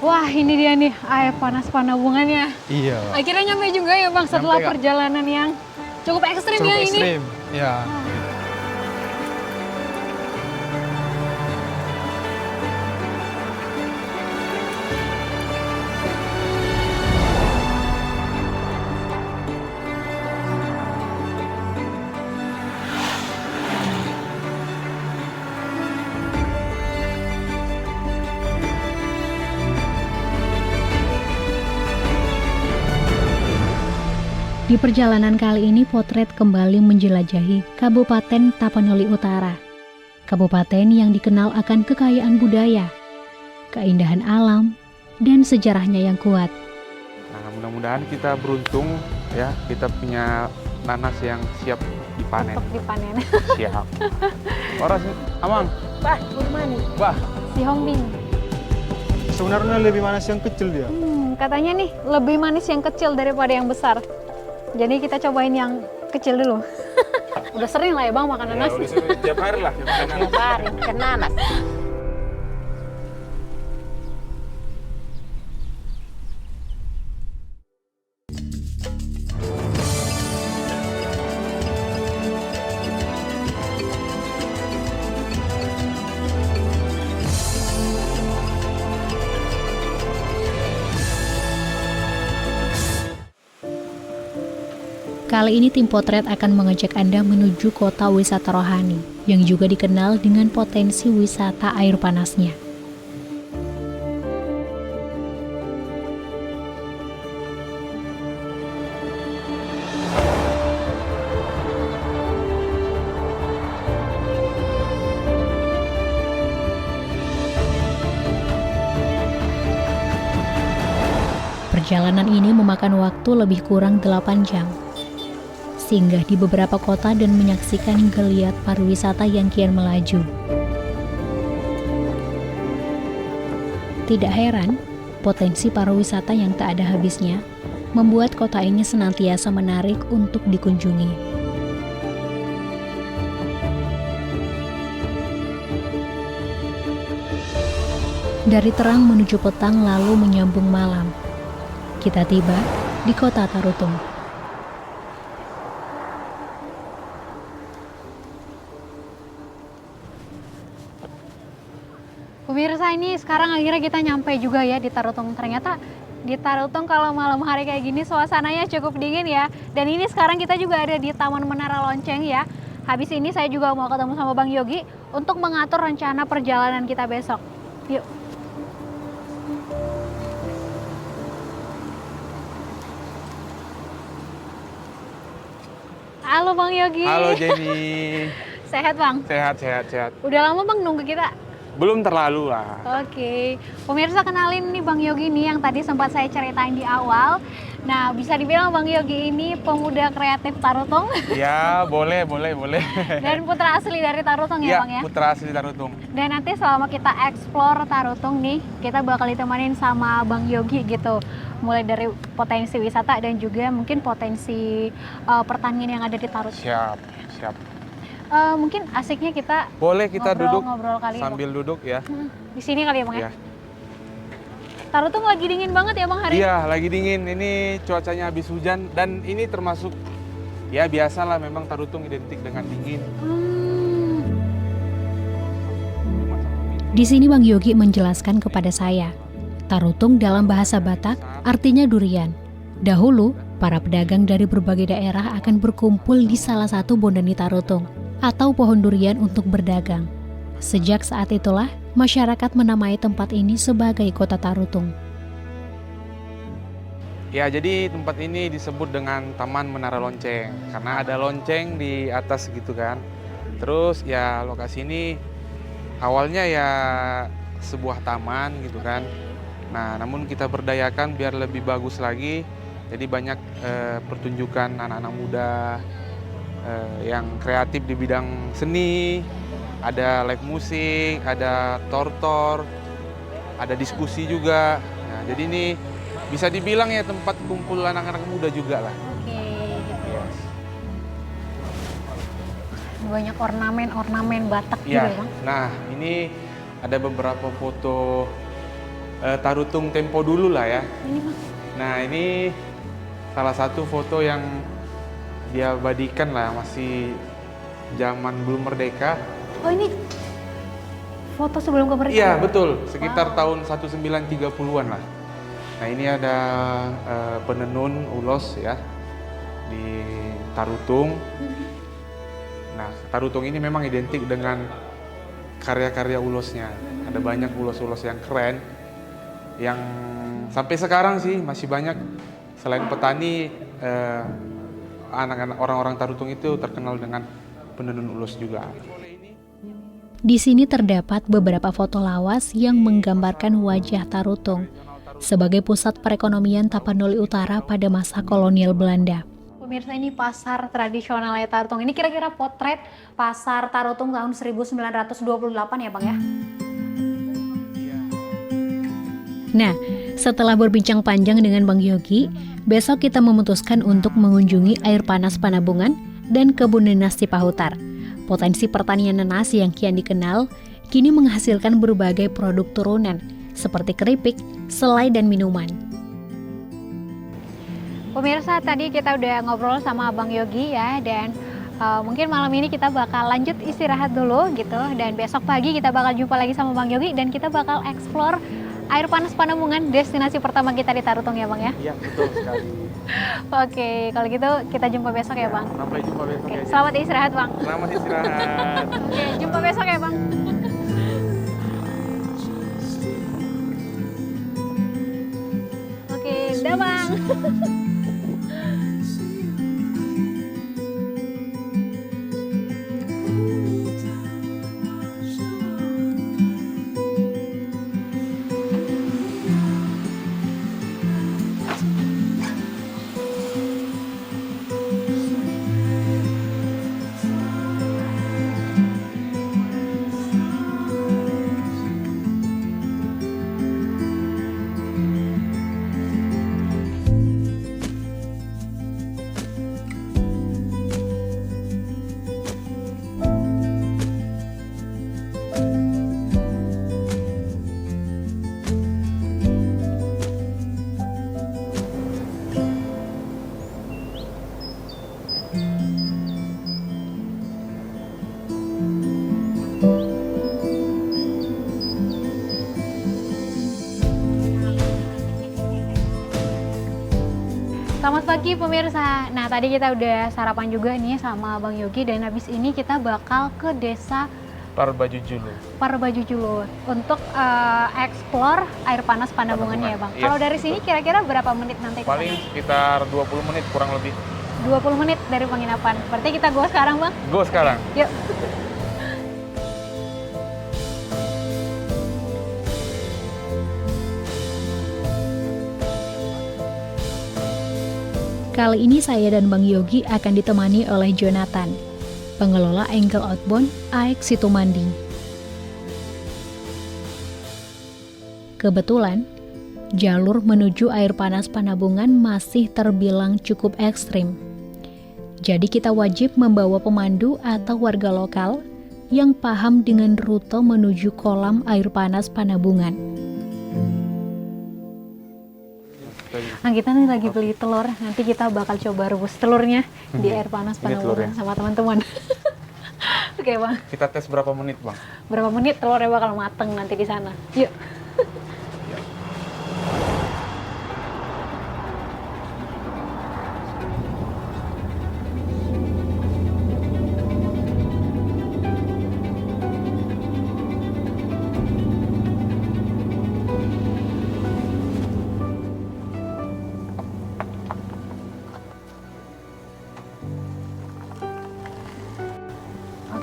Wah, ini dia nih air panas Panabungannya. Iya. Akhirnya nyampe juga ya Bang setelah Nyampe, Kak. perjalanan yang cukup ekstrim Cukup ya ini. ekstrim. Ya. Di perjalanan kali ini Potret kembali menjelajahi Kabupaten Tapanuli Utara. Kabupaten yang dikenal akan kekayaan budaya, keindahan alam, dan sejarahnya yang kuat. Nah, mudah-mudahan kita beruntung ya, kita punya nanas yang siap dipanen. Untuk dipanen. Siap. Orang Amang. Bah, Burmani. Bah. Si Hongbin. Sebenarnya lebih manis yang kecil dia. Katanya nih lebih manis yang kecil daripada yang besar. Jadi kita cobain yang kecil dulu. Udah sering lah ya Bang makan nanas. Ya, udah sering, tiap hari lah makan nanas. Tiap hari makan nanas. Kali ini tim Potret akan mengajak Anda menuju kota wisata rohani yang juga dikenal dengan potensi wisata air panasnya. Perjalanan ini memakan waktu lebih kurang 8 jam. Singgah di beberapa kota dan menyaksikan geliat pariwisata yang kian melaju. Tidak heran, potensi pariwisata yang tak ada habisnya membuat kota ini senantiasa menarik untuk dikunjungi. Dari terang menuju petang lalu menyambung malam. Kita tiba di kota Tarutung. Pemirsa, ini sekarang akhirnya kita nyampe juga ya di Tarutung. Ternyata di Tarutung kalau malam hari kayak gini suasananya cukup dingin ya. Dan ini sekarang kita juga ada di Taman Menara Lonceng ya. Habis ini saya juga mau ketemu sama Bang Yogi untuk mengatur rencana perjalanan kita besok. Yuk. Halo Bang Yogi. Halo Jenny. Sehat Bang? Sehat, sehat, sehat. Udah lama Bang nunggu kita? Belum terlalu lah. Oke, pemirsa kenalin nih Bang Yogi nih yang tadi sempat saya ceritain di awal. Nah, bisa dibilang Bang Yogi ini pemuda kreatif Tarutung. Ya, boleh. Dan putra asli dari Tarutung ya Bang ya? Putra asli Tarutung. Dan nanti selama kita explore Tarutung nih, kita bakal ditemanin sama Bang Yogi gitu. Mulai dari potensi wisata dan juga mungkin potensi pertanian yang ada di Tarutung. Siap. Mungkin asiknya kita Boleh kita ngobrol kali sambil duduk ya. Di sini kali ya Bang ya? Ya. Tarutung lagi dingin banget ya Bang hari ini? Iya, lagi dingin. Ini cuacanya habis hujan dan ini termasuk ya biasalah memang Tarutung identik dengan dingin. Di sini Bang Yogi menjelaskan kepada saya, Tarutung dalam bahasa Batak artinya durian. Dahulu, para pedagang dari berbagai daerah akan berkumpul di salah satu bondani Tarutung atau pohon durian untuk berdagang. Sejak saat itulah, masyarakat menamai tempat ini sebagai kota Tarutung. Ya, jadi tempat ini disebut dengan Taman Menara Lonceng karena ada lonceng di atas gitu kan. Terus ya lokasi ini awalnya ya sebuah taman gitu kan. Nah, namun kita berdayakan biar lebih bagus lagi. Jadi banyak pertunjukan anak-anak muda yang kreatif di bidang seni, ada live musik, ada tortor, ada diskusi juga. Nah, jadi ini bisa dibilang ya tempat kumpul anak-anak muda juga lah. Oke, gitu. Yes. Banyak ornamen-ornamen Batak Ya, juga Bang. nah ini ada beberapa foto Tarutung tempo dulu lah ya. Ini Bang. Nah ini salah satu foto yang dia abadikan lah, masih zaman belum merdeka. Oh ini foto sebelum kemerdekaan? Iya betul, sekitar tahun 1930-an lah. Nah ini ada penenun ulos ya di Tarutung. Nah Tarutung ini memang identik dengan karya-karya ulosnya. Ada banyak ulos-ulos yang keren, yang sampai sekarang sih masih banyak. Selain petani, anak-anak orang-orang Tarutung itu terkenal dengan penenun ulos juga. Di sini terdapat beberapa foto lawas yang menggambarkan wajah Tarutung sebagai pusat perekonomian Tapanuli Utara pada masa kolonial Belanda. Pemirsa, ini pasar tradisionalnya Tarutung. Ini kira-kira potret pasar Tarutung tahun 1928 ya Bang ya? Nah, setelah berbincang panjang dengan Bang Yogi, besok kita memutuskan untuk mengunjungi air panas Panabungan dan kebun nanas Cipahutar. Potensi pertanian nanas yang kian dikenal, kini menghasilkan berbagai produk turunan, seperti keripik, selai, dan minuman. Pemirsa, tadi kita udah ngobrol sama Bang Yogi ya, dan mungkin malam ini kita bakal lanjut istirahat dulu gitu, dan besok pagi kita bakal jumpa lagi sama Bang Yogi, dan kita bakal explore air panas Panabungan, destinasi pertama kita di Tarutung ya Bang ya? Iya, betul sekali. Oke, kalau gitu kita jumpa besok ya Bang. Sampai jumpa besok ya. Selamat istirahat Bang. Selamat istirahat. Oke, jumpa besok ya Bang. Oke, dah Bang. Selamat pagi pemirsa. Nah tadi kita udah sarapan juga nih sama Bang Yogi, dan habis ini kita bakal ke desa Parbajujulu. Parbajujulu untuk explore air panas Panabungannya ya Bang. Iya, Kalau dari sini kira-kira berapa menit nanti? Paling sekitar 20 menit kurang lebih. 20 menit dari penginapan. Berarti kita go sekarang Bang? Go sekarang. Yuk. Kali ini saya dan Bang Yogi akan ditemani oleh Jonathan, pengelola Angle Outbound AX Situmandi. Kebetulan, jalur menuju air panas Panabungan masih terbilang cukup ekstrim. Jadi kita wajib membawa pemandu atau warga lokal yang paham dengan rute menuju kolam air panas Panabungan. Nah kita nih lagi beli telur, nanti kita bakal coba rebus telurnya di air panas Panabungan sama teman-teman. Oke Bang. Kita tes berapa menit Bang? Berapa menit telurnya bakal mateng nanti di sana. Yuk.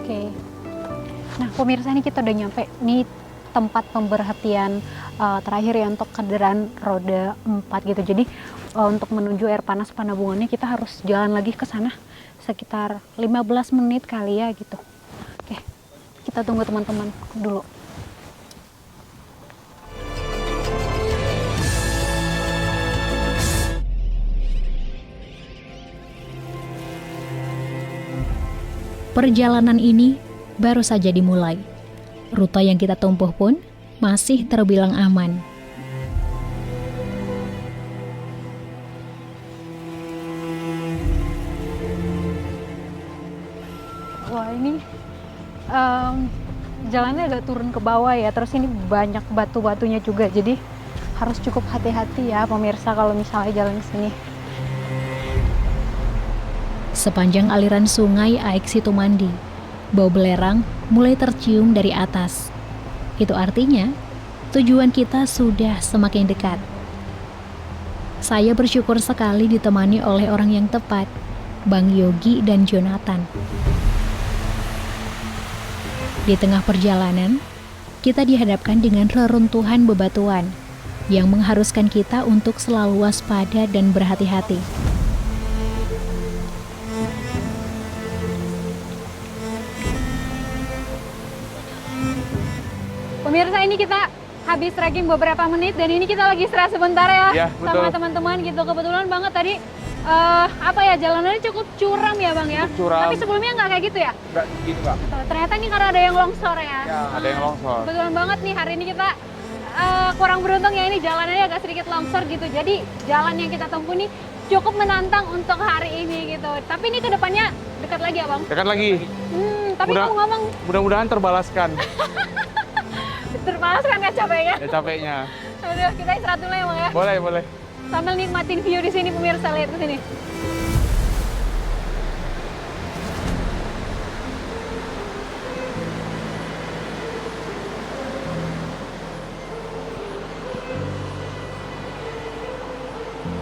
Oke. Nah, pemirsa, ini kita udah nyampe nih tempat pemberhentian terakhir ya untuk kendaraan roda 4 gitu. Jadi untuk menuju air panas Panabungannya kita harus jalan lagi ke sana sekitar 15 menit kali ya gitu. Oke. Kita tunggu teman-teman dulu. Perjalanan ini baru saja dimulai. Rute yang kita tempuh pun masih terbilang aman. ini jalannya agak turun ke bawah ya, terus ini banyak batu-batunya juga, jadi harus cukup hati-hati ya pemirsa kalau misalnya jalan di sini. Sepanjang aliran sungai Aek Situmandi, bau belerang mulai tercium dari atas. Itu artinya tujuan kita sudah semakin dekat. Saya bersyukur sekali ditemani oleh orang yang tepat, Bang Yogi dan Jonathan. Di tengah perjalanan, kita dihadapkan dengan reruntuhan bebatuan yang mengharuskan kita untuk selalu waspada dan berhati-hati. Pemirsa, ini kita habis trekking beberapa menit dan ini kita lagi istirahat sebentar ya, Ya, sama betul. teman-teman gitu. Kebetulan banget tadi jalanannya cukup curam ya Bang ya. Cukup curam. Tapi sebelumnya nggak kayak gitu ya? Nggak gitu, Kak. Ternyata ini karena ada yang longsor ya. Ya, ada yang longsor. Kebetulan banget nih hari ini kita kurang beruntung ya, ini jalannya agak sedikit longsor gitu. Jadi jalan yang kita tempuh nih cukup menantang untuk hari ini gitu. Tapi ini kedepannya dekat lagi ya Bang? Dekat lagi. Tapi ngomong-ngomong Mudah-mudahan terbalaskan terbalaskan ya capeknya. ya capeknya. Aduh, kita istirahat dulu ya Bang ya. Boleh, boleh. Sambil nikmatin view di sini pemirsa, lihat ke sini.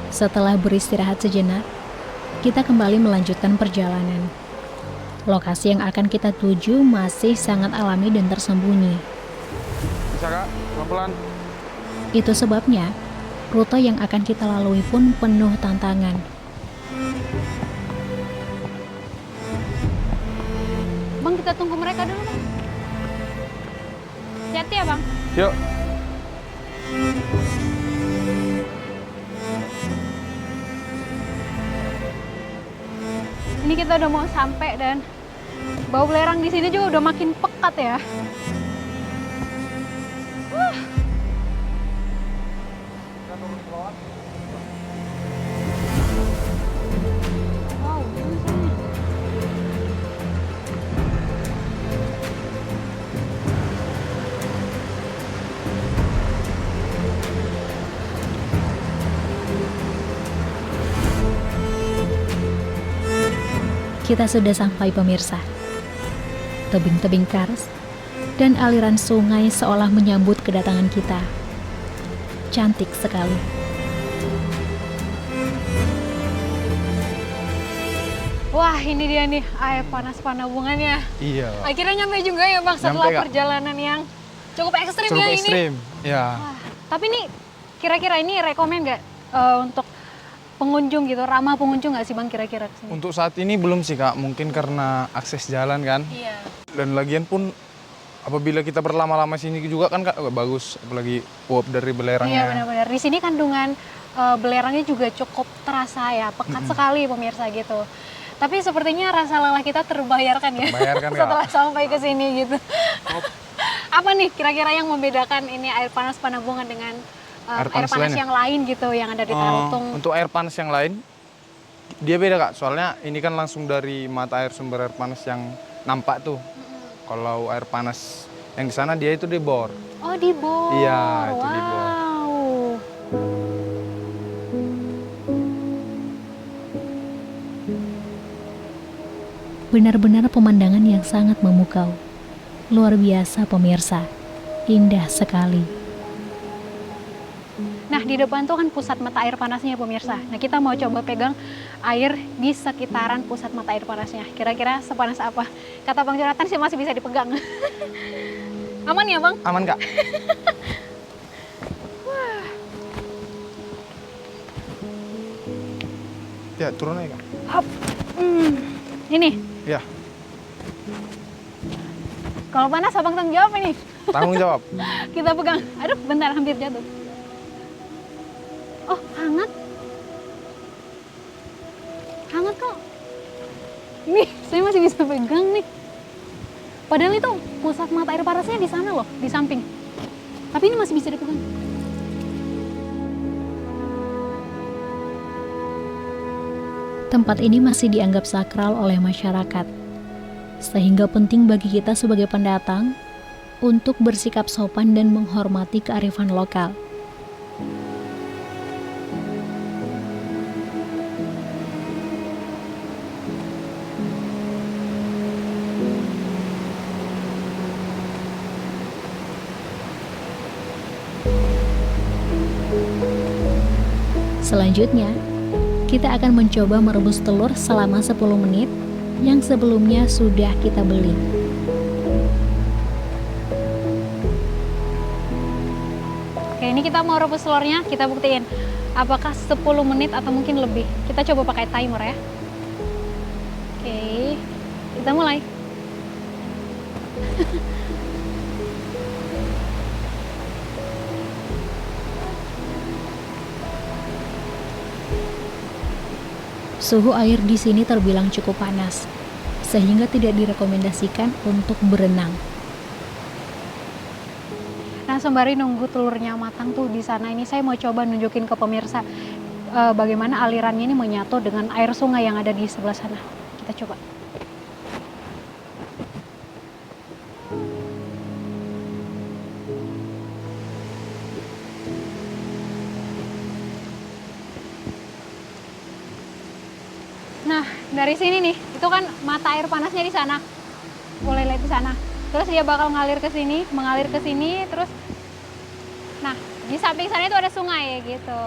Setelah beristirahat sejenak, kita kembali melanjutkan perjalanan. Lokasi yang akan kita tuju masih sangat alami dan tersembunyi. Bisa, Kak? Pelan-pelan. Itu sebabnya, rute yang akan kita lalui pun penuh tantangan. Bang, kita tunggu mereka dulu Bang. Hati-hati ya Bang. Yuk. Ini kita udah mau sampai dan bau belerang di sini juga udah makin pekat ya. Wow, ini sini. Kita sudah sampai pemirsa. Tebing-tebing kars dan aliran sungai seolah menyambut kedatangan kita. Cantik sekali. Wah, ini dia nih air panas Panabungannya. Iya. Akhirnya nyampe juga ya Bang setelah Nyampe, Kak. perjalanan yang cukup ekstrim Cukup ya ini. ekstrim. Ya. Wah, tapi nih kira-kira ini rekomen nggak untuk pengunjung gitu, ramah pengunjung nggak sih Bang kira-kira kesini? Untuk saat ini belum sih Kak, mungkin karena akses jalan kan. Iya. Dan lagian pun apabila kita berlama-lama sini juga kan Kak bagus, apalagi uap dari belerangnya. Iya benar-benar. Di sini kandungan belerangnya juga cukup terasa ya, pekat sekali pemirsa gitu. Tapi sepertinya rasa lelah kita terbayarkan ya. Terbayarkan, Kak. Setelah sampai ke sini gitu. Apa nih kira-kira yang membedakan ini air panas Panabungan dengan air panas lainnya? yang lain gitu yang ada di Tarutung? Untuk air panas yang lain, dia beda Kak. Soalnya ini kan langsung dari mata air sumber air panas yang nampak tuh. Kalau air panas yang di sana dia itu di bor. Oh, di bor. Iya, itu di bor. Wow. Benar-benar pemandangan yang sangat memukau. Luar biasa pemirsa. Indah sekali. Nah, di depan tuh kan pusat mata air panasnya pemirsa. Nah, kita mau coba pegang air di sekitaran pusat mata air panasnya. Kira-kira sepanas apa? Kata Bang Jonathan sih masih bisa dipegang. Aman ya Bang? Aman Kak? Ya, turun aja Kak. Hop. Ini, Ya, kalau panas Abang tanggung jawab ini. tanggung jawab. Kita pegang. Aduh, bentar hampir jatuh. Oh, hangat. Hangat kok. Nih, saya masih bisa pegang nih. Padahal itu pusat mata air panasnya di sana loh, di samping. Tapi ini masih bisa dipegang. Tempat ini masih dianggap sakral oleh masyarakat. sehingga penting bagi kita sebagai pendatang untuk bersikap sopan dan menghormati kearifan lokal. Selanjutnya, kita akan mencoba merebus telur selama 10 menit yang sebelumnya sudah kita beli. Oke, ini kita mau rebus telurnya, kita buktiin apakah 10 menit atau mungkin lebih. Kita coba pakai timer ya. Oke, kita mulai. Suhu air di sini terbilang cukup panas, sehingga tidak direkomendasikan untuk berenang. Nah, sembari nunggu telurnya matang tuh di sana, ini saya mau coba nunjukin ke pemirsa bagaimana alirannya ini menyatu dengan air sungai yang ada di sebelah sana. Kita coba. Nah, dari sini nih, itu kan mata air panasnya di sana. Boleh lihat di sana. Terus dia bakal mengalir ke sini, terus nah, di samping sana itu ada sungai gitu.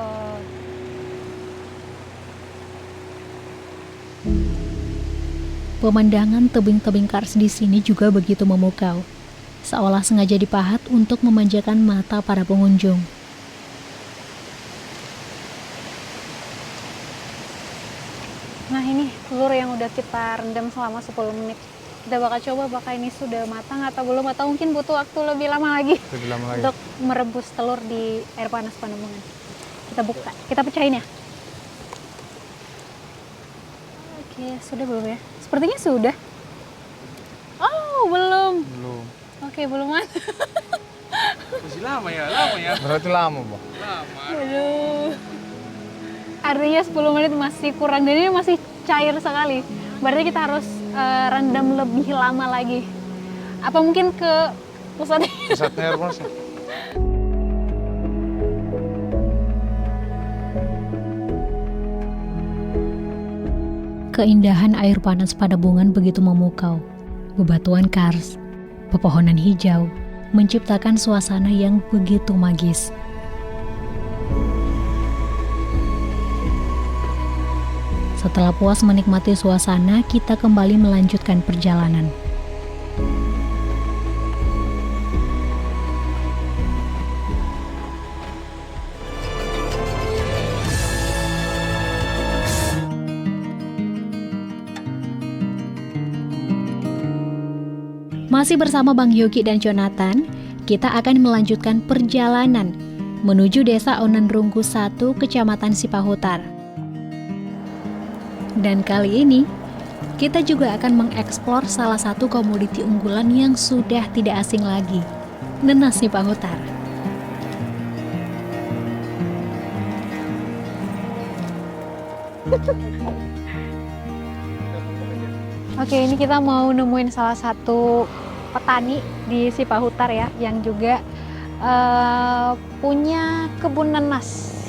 Pemandangan tebing-tebing kars di sini juga begitu memukau, seolah sengaja dipahat untuk memanjakan mata para pengunjung. Nah, ini telur yang udah kita rendam selama 10 menit. Kita bakal coba apakah ini sudah matang atau belum, atau mungkin butuh waktu lebih lama lagi untuk merebus telur di air panas Panembungan. Kita buka, kita pecahin ya. Oke, sudah belum ya? Sepertinya sudah. Oh, belum. Belum. Oke, belum matang. Masih lama ya. Berarti lama, Bang. Lama. Aduh. Artinya 10 menit masih kurang, dan ini masih cair sekali. Berarti kita harus rendam lebih lama lagi. Apa mungkin ke pusatnya? Pusatnya air panas. Keindahan air panas Panembungan begitu memukau. Bebatuan kars, pepohonan hijau, menciptakan suasana yang begitu magis. Setelah puas menikmati suasana, kita kembali melanjutkan perjalanan. Masih bersama Bang Yogi dan Jonathan, kita akan melanjutkan perjalanan menuju Desa Onenrungku 1, Kecamatan Sipahutar. Dan kali ini, kita juga akan mengeksplor salah satu komoditi unggulan yang sudah tidak asing lagi, nenas Sipahutar. Oke, ini kita mau nemuin salah satu petani di Sipahutar ya, yang juga punya kebun nenas.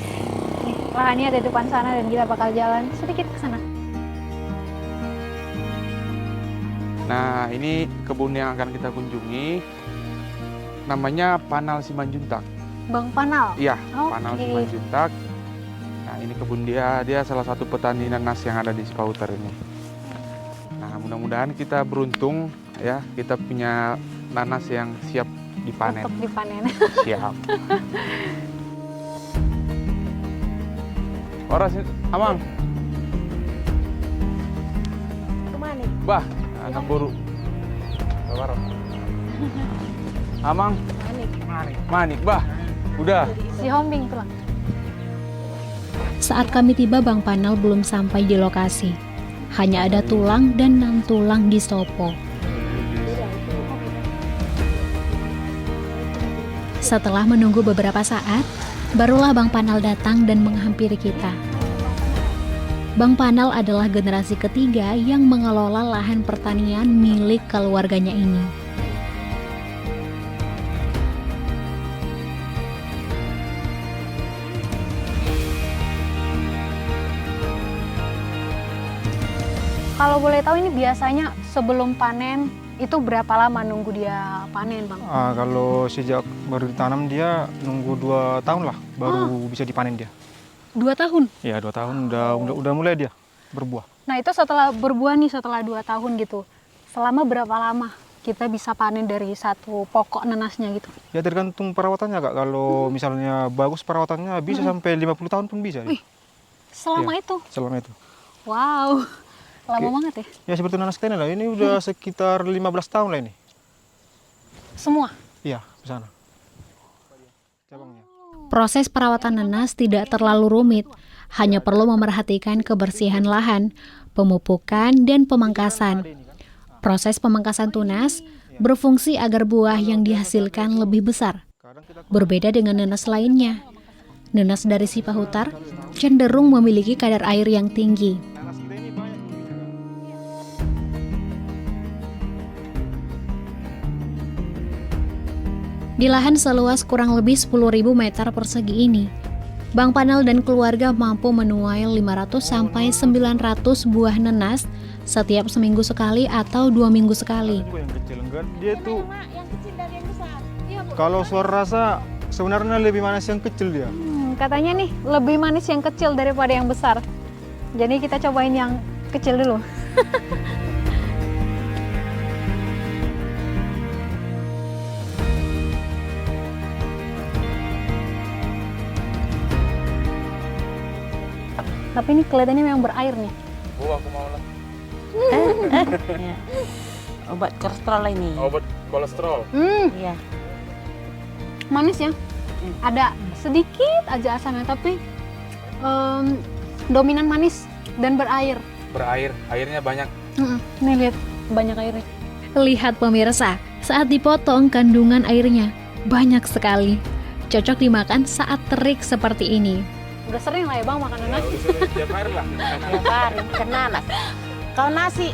Nih, lahannya ada di depan sana dan kita bakal jalan sedikit ke sana. Nah, ini kebun yang akan kita kunjungi. Namanya Panal Simanjuntak. Bang Panal? Iya, Oke. Panal Simanjuntak. Nah, ini kebun dia salah satu petani nanas yang ada di Sipahutar ini. Nah, mudah-mudahan kita beruntung ya, kita punya nanas yang siap dipanen. Untuk dipanen. Siap. Orang Amang. Kemana? Bah, anak buru. Baru. Amang. Manik, bah. Udah. Si Hombing tulang. Saat kami tiba, Bang Panal belum sampai di lokasi. Hanya ada tulang dan 6 tulang di stopo. Setelah menunggu beberapa saat, barulah Bang Panal datang dan menghampiri kita. Bang Panal adalah generasi ketiga yang mengelola lahan pertanian milik keluarganya ini. Kalau boleh tahu ini biasanya sebelum panen itu berapa lama nunggu dia panen, Bang? Kalau sejak baru ditanam dia nunggu 2 tahun lah baru bisa dipanen dia. 2 tahun? Ya 2 tahun udah mulai dia berbuah. Nah itu setelah berbuah nih, setelah 2 tahun gitu, selama berapa lama kita bisa panen dari satu pokok nenasnya gitu? Ya tergantung perawatannya Kak, kalau misalnya bagus perawatannya bisa sampai 50 tahun pun bisa. Wih, selama itu? Selama itu. Wow, lama banget ya? Ya seperti nanas kita ini lah, ini udah sekitar 15 tahun lah ini. Semua? Iya, di sana. Cabangnya. Proses perawatan nanas tidak terlalu rumit, hanya perlu memerhatikan kebersihan lahan, pemupukan, dan pemangkasan. Proses pemangkasan tunas berfungsi agar buah yang dihasilkan lebih besar. Berbeda dengan nanas lainnya, nanas dari Sipahutar cenderung memiliki kadar air yang tinggi. Nanas kita ini banyak bisa, Kak. Di lahan seluas kurang lebih 10.000 meter persegi ini, Bang Panal dan keluarga mampu menuai 500 sampai 900 buah nanas setiap seminggu sekali atau 2 minggu sekali. Juga yang kecil enggak, dia tuh kalau suara rasa sebenarnya lebih manis yang kecil dia. Katanya nih lebih manis yang kecil daripada yang besar. Jadi kita cobain yang kecil dulu. Tapi ini kelihatannya memang berair nih. Bu, aku mau lah. Ya. Obat kolesterol ini. Obat kolesterol. Iya. Manis ya. Ada sedikit aja asamnya, tapi dominan manis dan berair. Berair, airnya banyak. Nih lihat, banyak airnya. Lihat pemirsa, saat dipotong kandungan airnya banyak sekali. Cocok dimakan saat terik seperti ini. Udah sering lah ya Bang makan nanas. Tiap hari lah. Tiap hari makan nanas. Kalau nasi,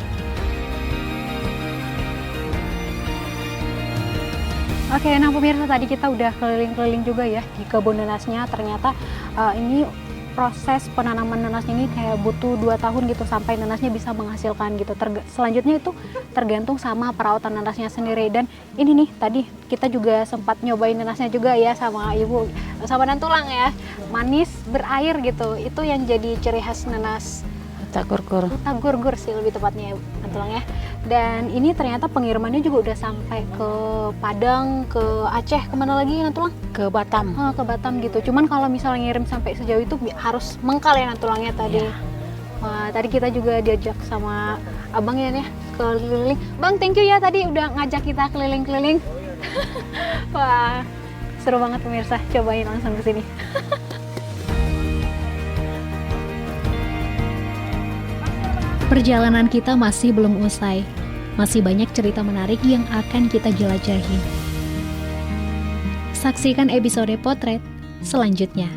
Oke, nah pemirsa tadi kita udah keliling-keliling juga ya di kebun nanasnya. Ternyata ini proses penanaman nanasnya ini kayak butuh 2 tahun gitu sampai nanasnya bisa menghasilkan gitu. Selanjutnya itu tergantung sama perawatan nanasnya sendiri. Dan ini nih tadi kita juga sempat nyobain nanasnya juga ya sama ibu, sama Nantulang ya. Manis, berair gitu. Itu yang jadi ciri khas nanas tak gur-gur. Gurgur sih lebih tepatnya Nantulang ya. Dan ini ternyata pengirimannya juga udah sampai ke Padang, ke Aceh, kemana lagi Nantulang? Ke Batam. Ke Batam gitu. Cuman kalau misalnya ngirim sampai sejauh itu harus mengkal ya Nantulangnya tadi. Wah, tadi kita juga diajak sama abang ya nih keliling. Bang, thank you ya tadi udah ngajak kita keliling-keliling. Wah, seru banget pemirsa. Cobain langsung ke sini. Perjalanan kita masih belum usai. Masih banyak cerita menarik yang akan kita jelajahi. Saksikan episode potret selanjutnya.